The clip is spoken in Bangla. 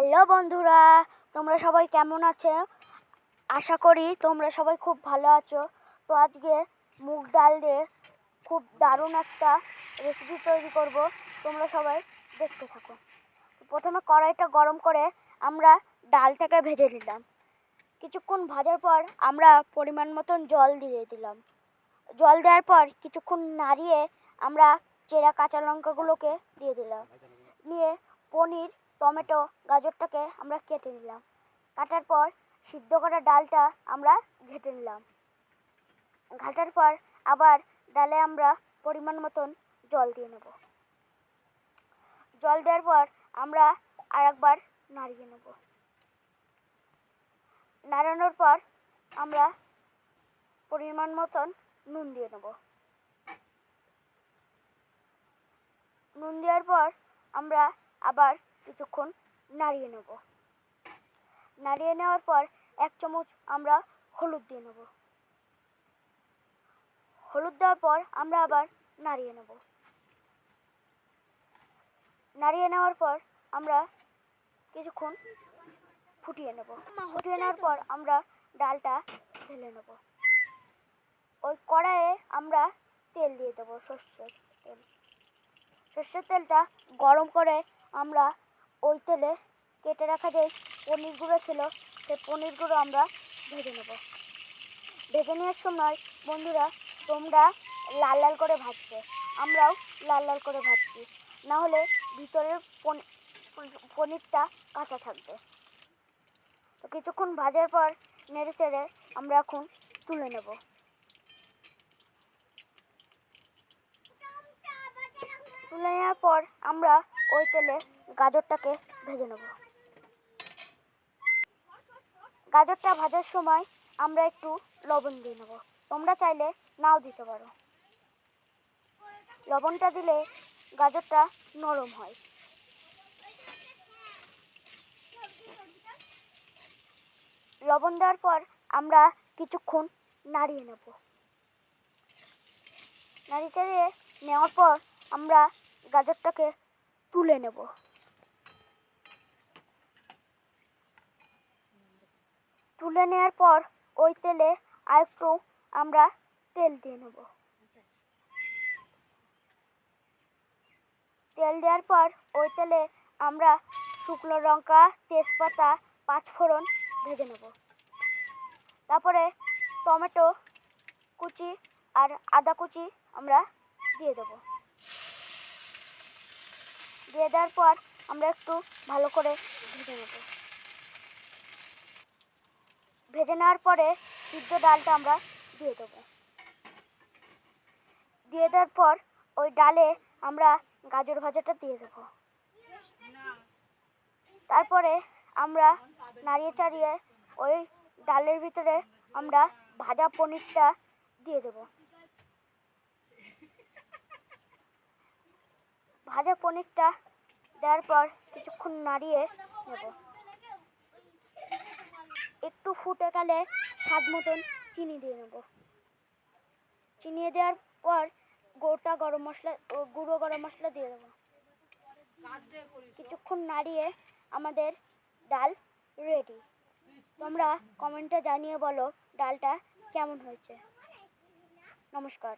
হ্যালো বন্ধুরা, তোমরা সবাই কেমন আছো? আশা করি তোমরা সবাই খুব ভালো আছো। তো আজকে মুগ ডাল দিয়ে খুব দারুণ একটা রেসিপি তৈরি করব। তোমরা সবাই দেখতে থাকো। প্রথমে কড়াইটা গরম করে আমরা ডালটাকে ভেজে নিলাম। কিছুক্ষণ ভাজার পর আমরা পরিমাণ মতন জল দিয়ে দিলাম। জল দেওয়ার পর কিছুক্ষণ নাড়িয়ে আমরা চেরা কাঁচা লঙ্কাগুলোকে দিয়ে দিলাম। নিয়ে পনির, টমেটো, গাজরটাকে আমরা কেটে নিলাম। কাটার পর সিদ্ধ করা ডালটা আমরা ঘেঁটে নিলাম। ঘাটার পর আবার ডালে আমরা পরিমাণ মতন জল দিয়ে নেব। জল দেওয়ার পর আমরা আরেকবার নাড়িয়ে নেব। নাড়ানোর পর আমরা পরিমাণ মতন নুন দিয়ে নেব। নুন দেওয়ার পর আমরা আবার কিছুক্ষণ নাড়িয়ে নেব। নাড়িয়ে নেওয়ার পর 1 চামচ আমরা হলুদ দিয়ে নেব। হলুদ দেওয়ার পর আমরা আবার নাড়িয়ে নেব। নাড়িয়ে নেওয়ার পর আমরা কিছুক্ষণ ফুটিয়ে নেব। ফুটিয়ে নেওয়ার পর আমরা ডালটা ঢেলে নেব। ওই কড়াইয়ে আমরা তেল দিয়ে দেবো, সর্ষের তেল। সর্ষের তেলটা গরম করে আমরা ওই তেলে কেটে রাখা যে পনিরগুলো ছিল সেই পনিরগুলো আমরা ভেজে নেব। ভেজে নেওয়ার সময় বন্ধুরা তোমরা লাল লাল করে ভাজবে, আমরাও লাল লাল করে ভাজছি, না হলে ভিতরের পনিরটা কাঁচা থাকবে। তো কিছুক্ষণ ভাজার পর নেড়ে চেড়ে আমরা এখন তুলে নেব। তুলে নেওয়ার পর আমরা ওই তেলে গাজরটাকে ভেজে নেব। গাজরটা ভাজার সময় আমরা একটু লবণ দিয়ে নেব। তোমরা চাইলে নাও দিতে পারো। লবণটা দিলে গাজরটা নরম হয়। লবণ দেওয়ার পর আমরা কিছুক্ষণ নাড়িয়ে নেব। নাড়িয়ে চাড়িয়ে নেওয়ার পর আমরা গাজরটাকে তুলে নেব। তুলে নেওয়ার পর ওই তেলে আরেকটু আমরা তেল দিয়ে নেব। তেল দেওয়ার পর ওই তেলে আমরা শুকনো লঙ্কা, তেজপাতা, 5 ফোড়ন ভেজে নেব। তারপরে টমেটো কুচি আর আদা কুচি আমরা দিয়ে দেব। দিয়ে দেওয়ার পর আমরা একটু ভালো করে ভেজে নেব। ভেজে নেওয়ার পরে সিদ্ধ ডালটা আমরা দিয়ে দেবো। দিয়ে দেওয়ার পর ওই ডালে আমরা গাজর ভাজাটা দিয়ে দেবো। তারপরে আমরা নাড়িয়ে চাড়িয়ে ওই ডালের ভিতরে আমরা ভাজা পনিরটা দিয়ে দেব। ভাজা পনিরটা দেওয়ার পর কিছুক্ষণ নাড়িয়ে নেব। একটু ফুটে গেলে স্বাদ মতন চিনি দিয়ে নেব। চিনি দেওয়ার পর গুঁড়ো গরম মশলা দিয়ে দেবো। কিছুক্ষণ নাড়িয়ে আমাদের ডাল রেডি। তোমরা কমেন্টে জানিয়ে বলো ডালটা কেমন হয়েছে। নমস্কার।